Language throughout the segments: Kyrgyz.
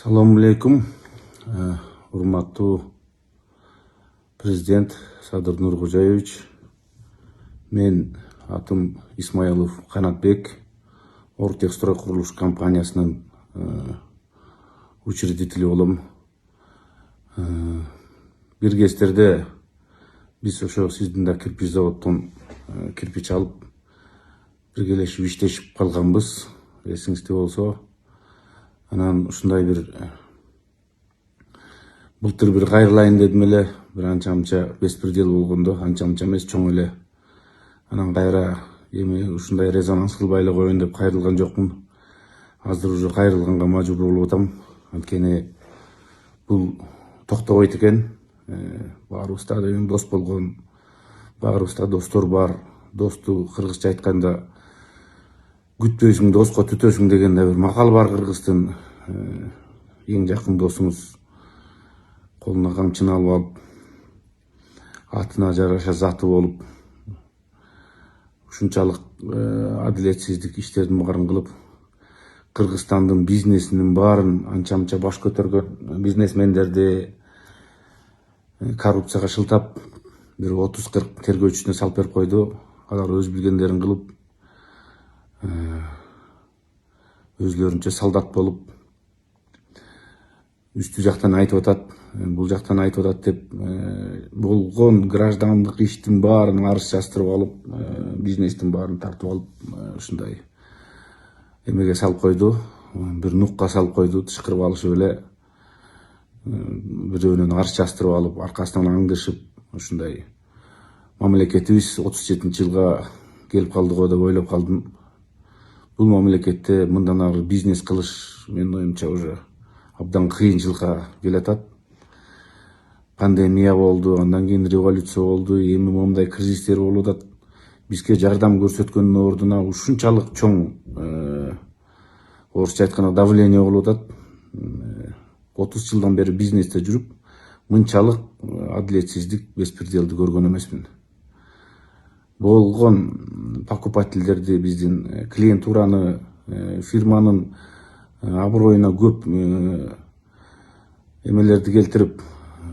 Assalamu alaikum. Урматтуу президент Садыр Нуркожоевич. Мен атым Исмаилов Канатбек. Ортекстрой курулуш компаниясынын учредители болом. Бир кездерде биз ошо сиздин да кирпич заводдон кирпич алып биргелешип иштешип калганбыз. Эсиңизде болсо, анан ушундай бир былтыр бир кайрылайын дедим эле, бир анча-мынча беспредел болгондо, анча-мынча эмес, чоң эле. Анан кайра эми ушундай резонанс кылбай эле коеюн деп кайрылган жокмун. Азыр уже кайрылганга мажбур болуп атам. Анткени бул токтобойт экен. Баарыбызда деген дос болгон, баарыбызда достор бар. Досту кыргызча айтканда күтпөйсүң, доска түтөсүң деген бир макал бар кыргыздын. Эң жакын досуңуз колуна камчыны алып алып, атына жараша заты болуп, ушунчалык адилетсиздик иштердин баарын кылып, Кыргызстандын бизнесинин баарын анча-мынча баш көтөргөн бизнесмендерди коррупцияга шылтап, бир 30-40 тергөөчүсүнө салып берип койду. Алар өз билгендерин кылып, өзлөрүнчө солдат болуп, үстү жактан айтып атат, бул жактан айтып атат деп болгон граждандык иштин баарын арыз жаздырып алып, бизнестин баарын тартып алып, ушундай эмеге салып койду, бир нукка салып койду, тышкырып алышып эле бирөөнөн арыз жаздырып алып, аркасынан аңдышып, ушундай мамлекетибиз 37-жылга келип калды го деп ойлоп калдым. Бул мамлекетте мындан ары бизнес кылыш, менин оюмча, уже абдан кыйынчылыкка келатат. Пандемия болду, андан кийин революция болду, эми момундай кризистер болуп атат. Бизге жардам көрсөткөндүн ордуна ушунчалык чоң, орусча айтканда, давление болуп атат. 30 жылдан бери бизнесте жүрүп, мынчалык адилетсиздик, беспределди көргөн эмесмин. Болгон покупательдерди, биздин клиентураны, фирманын аброюна көп эмелерди келтирип,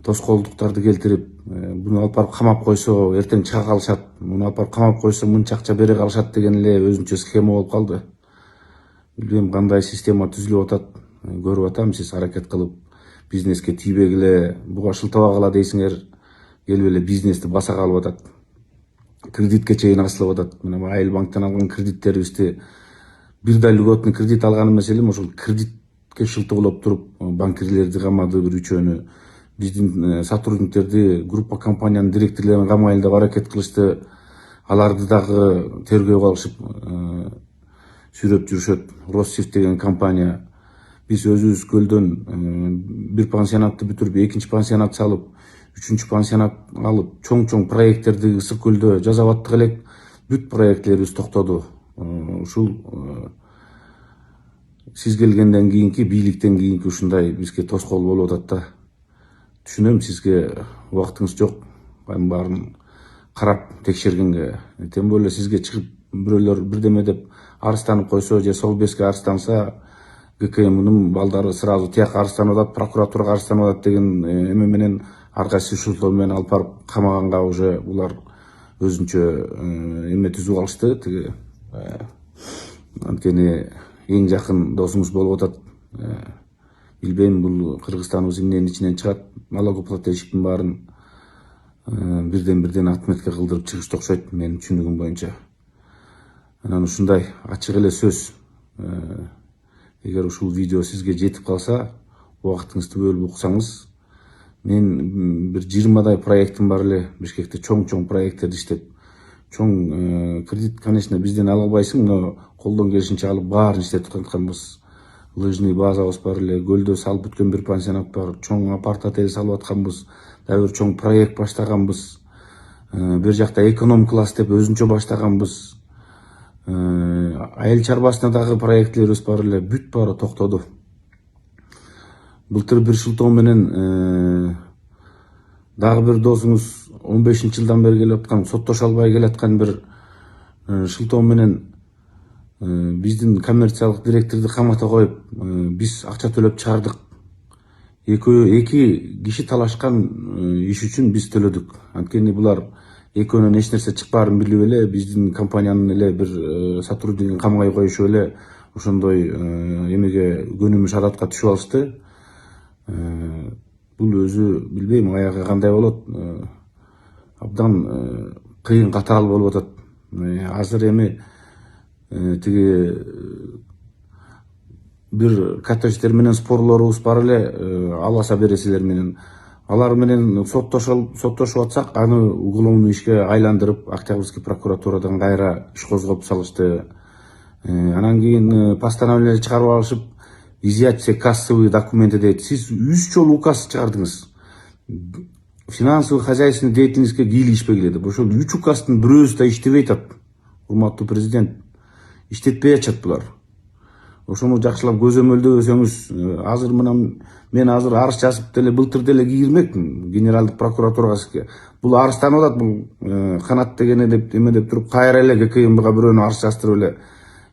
тоскоолдуктарды келтирип, буну алып барып камап койсо, эртең чыга калышат, муну алып барып камап койсо, мынча акча бере калышат деген эле өзүнчө схема болуп калды. Билбейм кандай система түзүлүп атат, көрүп атам, сиз аракет кылып бизнеске тийбегиле, буга шылтабагыла дейсиңер, келип эле бизнести баса калып атат. Кредитке чейин асылып атат. Мына Айыл банктан алган кредиттерибизди, бир да льготный кредит алган эмес элем, ошол кредитке шылтабылап туруп, банкирлерди камады бир үчөөнү. Биздин сотрудниктерди, группа компаниянын директорлорун камайлы деп аракет кылышты. Аларды дагы тергөөгө алышып, сүйрөп жүрүшөт. Россиф деген компания. Биз өзүбүз көлдөн бир пансионатты бүтүрүп, экинчи пансионат салып, үчүнчү пансионат алып, чоң-чоң проекттерди ысык көлдө жасап аттык элек, бүт проектлерибиз токтоду. Ушул сиз келгенден кийинки, бийликтен кийинки ушундай бизге тоскоол болуп атат да. Түшүнөм, сизге убактыңыз жок, баарын карап текшергенге. Тем более сизге чыгып бирөөлөр бирдеме деп арызданып койсо, же Совбезге арызданса, ГКМнын балдары сразу тияка арызданып атат, прокуратурага арызданып атат деген эме менен ар кайсы шылтоо менен алып барып камаганга уже булар өзүнчө эме түзүп алышты. Тиги анткени эң жакын досуңуз болуп атат. Билбейм, бул Кыргызстаныбыз эмненин ичинен чыгат. Налогоплательщиктин баарын бирден отметке кылдырып чыгышты окшойт, менин түшүнүгүм боюнча. Анан ушундай ачык эле сөз. Эгер ушул видео сизге жетип калса, убактыңызды бөлүп уксаңыз, мен бир 20 проектим бар эле. Бишкекте чоң-чоң проекттерди иштеп, чоң кредит, конечно, бизден ала албайсың, но колдон келишинче алып баарын иштетип атканбыз. Лыжный базабыз бар эле, көлдө салып бүткөн бир пансионат бар, чоң апарт-отель салып атканбыз, дагы бир чоң проект баштаганбыз. Бир жакта эконом класс деп өзүнчө баштаганбыз. Айыл чарбасына дагы проектлерибиз бар эле, бүт баары токтоду. Былтыр бир шылтоо менен дагы бир досуңуз 15-жылдан бери келип аткан, соттоша албай келаткан бир шылтоо менен биздин коммерциялык директорду камата коюп, биз акча төлөп чыгардык. эки киши талашкан иш үчүн биз төлөдүк. Анткени булар экөөнөн эч нерсе чыкпаарын билип эле биздин компаниянын эле бир сотруднигин камай коюшуп эле ошондой эмеге көнүмүш адатка түшүп алышты. Бул өзү билбейм аягы кандай болот. Абдан кыйын катарал болуп атат. Азыр эми тиги бир коттедждер менен спорлорубуз бар эле, аласа бересилер менен. Алар менен соттошуп атсак, аны уголовный ишке айландырып, Октябрьский прокуратурадан кайра иш козгоп салышты. Анан кийин постановление чыгарып алышып, изъятие кассовый документы дейт. Сиз 3 жолу указ чыгардыңыз. Финансовый хозяйственный деятельностьке кийлигишпегиле деп. Ошол 3 указдын бирөөсү да иштебей атат. Урматтуу президент, иштетпей атышат булар. Ошону жакшылап көзөмөлдөбөсөңүз, азыр мына мен азыр арыз жазып деле былтыр деле кирмекмин генералдык прокуратурага. Бул арызданып атат, бул канат деген деп эме деп туруп кайра эле ГКМБга бирөөнү арыз жаздырып эле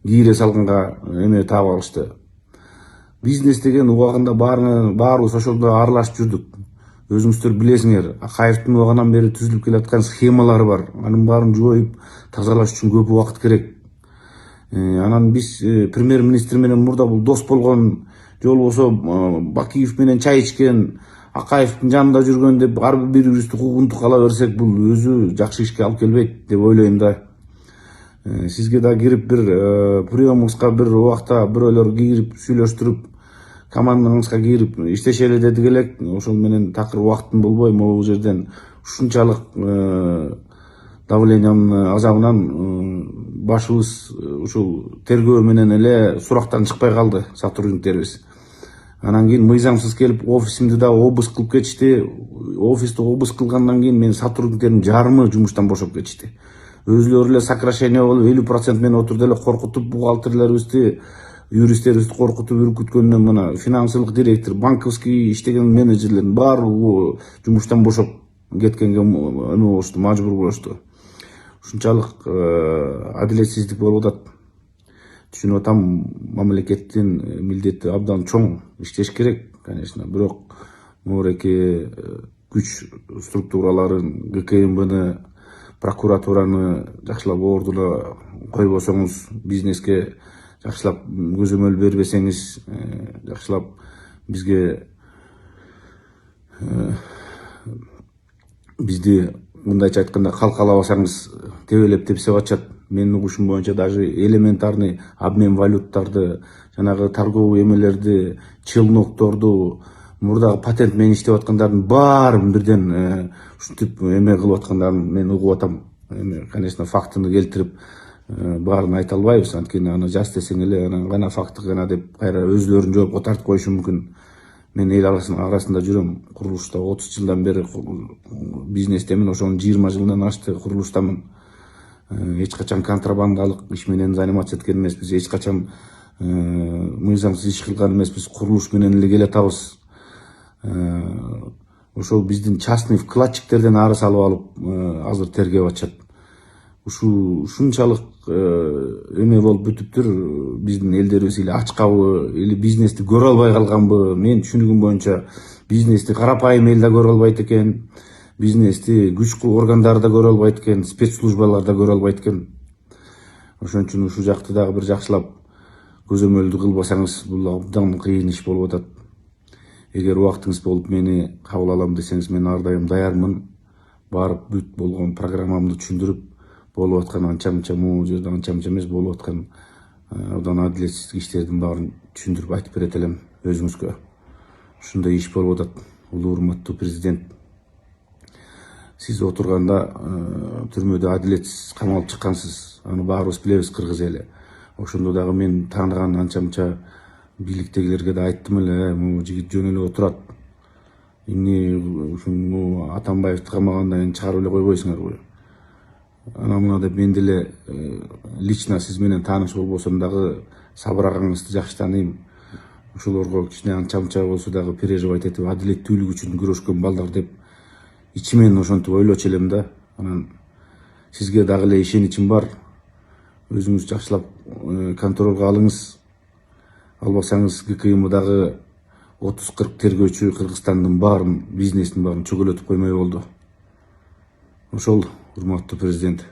кийире салганга эме таап алышты. Бизнес деген убагында баарыбыз ошондо аралашып жүрдүк. Өзүңүздөр билесиңер, Акаевдин убагынан бери түзүлүп келаткан схемалары бар. Анын баарын жоюп тазалаш үчүн көп убакыт керек. Анан биз премьер-министр менен мурда бул дос болгон, же болбосо Бакиев менен чай ичкен, Акаевдин жанында жүргөн деп ар бирибизди куугунтук ала берсек, бул өзү жакшы ишке алып келбейт деп ойлойм да. Сизге да кирип бир приемыңызга бир убакта бирөөлөр кирип сүйлөштүрүп, командаңызга кирип иштешели дедик элек. Ошол менен такыр убактым болбой, могул жерден ушунчалык давлениянын азабынан башыбыз ушул тергөө менен эле сурактан чыкпай калды сотрудниктерибиз. Анан кийин мыйзамсыз келип офисимди да обыск кылып кетишти. Офисти обыск кылгандан кийин менин сотрудниктердин жарымы жумуштан бошоп кетишти. Өзүлөрү эле сокращение болуп 50% менен отурду эле коркутуп, бухгалтерлерибизди, юристтерибизди коркутуп үркүткөндөн мына финансылык директор, банковский иштеген менеджерлердин баары жумуштан бошоп кеткенге эме болушту, мажбур болушту. Ушунчалык адилетсиздик болуп атат. Түшүнүп атам, мамлекеттин милдети абдан чоң, иштеш керек, конечно. Бирок могуреки күч структураларын, ГКМБны, прокуратураны жакшылап ордуна койбосоңуз, бизнеске жакшылап көзөмөл бербесеңиз, жакшылап бизге бизди мындайча айтканда калкалабасаңыз тебелеп тепсеп атышат. Менин угушум боюнча даже элементарный обмен валюттарды, жанагы торговый эмелерди, челнокторду, мурдагы патент менен иштеп аткандардын баарын бирден ушинтип эме кылып аткандарын мен угуп атам. Конечно, фактыны келтирип баарын айта албайбыз, анткени аны жаз десең эле анан гана факты гана деп кайра өзүлөрүн жоопко тартып коюшу мүмкүн. Мен эл арасында жүрөм, курулушта 30 жылдан бери бизнестемин, ошонун 20 жылдан ашты курулуштамын. Эч качан контрабандалык иш менен заниматься эткен эмеспиз, эч качан мыйзамсыз иш кылган эмеспиз, курулуш менен эле келатабыз. Ошол биздин частный вкладчиктерден арыз алып алып азыр тергеп атышат. Ушунчалык эме болуп бүтүптүр, биздин элдерибиз или ачкабы, или бизнести көрө албай калганбы? Мен түшүнүгүм боюнча бизнести карапайым эл да көрө албайт экен, бизнести күч органдары да көрө албайт экен, спецслужбалар да көрө албайт экен. Ошон үчүн ушул жакты дагы бир жакшылап көзөмөлдү кылбасаңыз, бул абдан кыйын иш болуп атат. Эгер убактыңыз болуп мени кабыл алам десеңиз, мен ар дайым даярмын. Барып бүт болгон программамды түшүндүрүп, болуп аткан анча-мынча могул жерде анча-мынча эмес болуп аткан абдан адилетсиздик иштердин баарын түшүндүрүп айтып берет элем өзүңүзгө. Ушундай иш болуп атат. Улуу урматтуу президент, сиз отурганда түрмөдө адилетсиз камалып чыккансыз. Аны баарыбыз билебиз, кыргыз эли. Ошондо дагы мен тааныган анча-мынча бийликтегилерге да айттым эле, могу жигит жөн эле отурат. Эмне ушул Атамбаевди камагандан кийин чыгарып эле койбойсуңарбы? Ана мына деп мен деле лично сиз менен тааныш болбосом дагы сабырагыңызды жакшы тааныйм. Ошолорго кичине анча-мынча болсо дагы переживать этип, адилеттүүлүк үчүн күрөшкөн балдар деп ичимен ошентип ойлочу элем да. Анан сизге дагы эле ишеничим бар. Өзүңүз жакшылап контролго алыңыз. Албасаңыз ГКМ дагы 30-40 тергөөчү Кыргызстандын баарын бизнесин баарын чөгөлөтүп коймой болду. Ошол урматтуу президент.